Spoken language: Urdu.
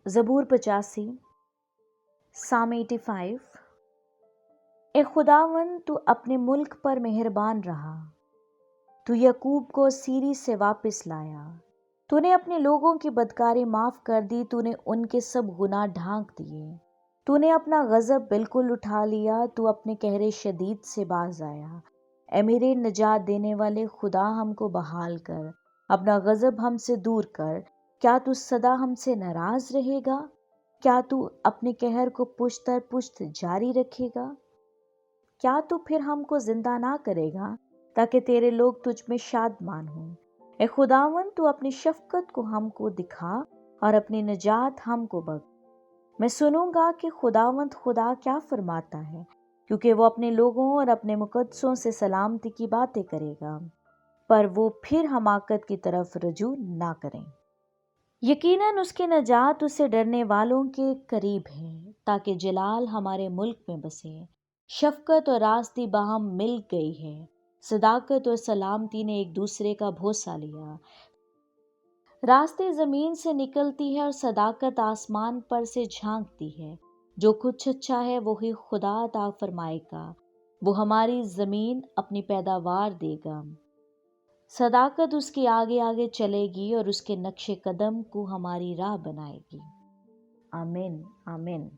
زبور 85 سام 85۔ اے خداوند تو اپنے ملک پر مہربان رہا، تو یعقوب کو سیری سے واپس لایا۔ تو نے اپنے لوگوں کی بدکاری معاف کر دی، تو نے ان کے سب گناہ ڈھانک دیے۔ تو نے اپنا غضب بالکل اٹھا لیا، تو اپنے قہر شدید سے باز آیا۔ اے میرے نجات دینے والے خدا، ہم کو بحال کر، اپنا غضب ہم سے دور کر۔ کیا تو سدا ہم سے ناراض رہے گا؟ کیا تو اپنے قہر کو پشت در پشت جاری رکھے گا؟ کیا تو پھر ہم کو زندہ نہ کرے گا تاکہ تیرے لوگ تجھ میں شادمان ہوں؟ اے خداوند، تو اپنی شفقت کو ہم کو دکھا اور اپنی نجات ہم کو بخش۔ میں سنوں گا کہ خداوند خدا کیا فرماتا ہے، کیونکہ وہ اپنے لوگوں اور اپنے مقدسوں سے سلامتی کی باتیں کرے گا، پر وہ پھر حماقت کی طرف رجوع نہ کریں۔ یقیناً اس کی نجات اسے ڈرنے والوں کے قریب ہے، تاکہ جلال ہمارے ملک میں بسے۔ شفقت اور راستی باہم مل گئی ہے، صداقت اور سلامتی نے ایک دوسرے کا بھروسہ لیا۔ راستے زمین سے نکلتی ہے اور صداقت آسمان پر سے جھانکتی ہے۔ جو کچھ اچھا ہے وہی خدا عطا فرمائے گا، وہ ہماری زمین اپنی پیداوار دے گا۔ صداقت اس کی آگے آگے چلے گی اور اس کے نقش قدم کو ہماری راہ بنائے گی۔ آمین آمین۔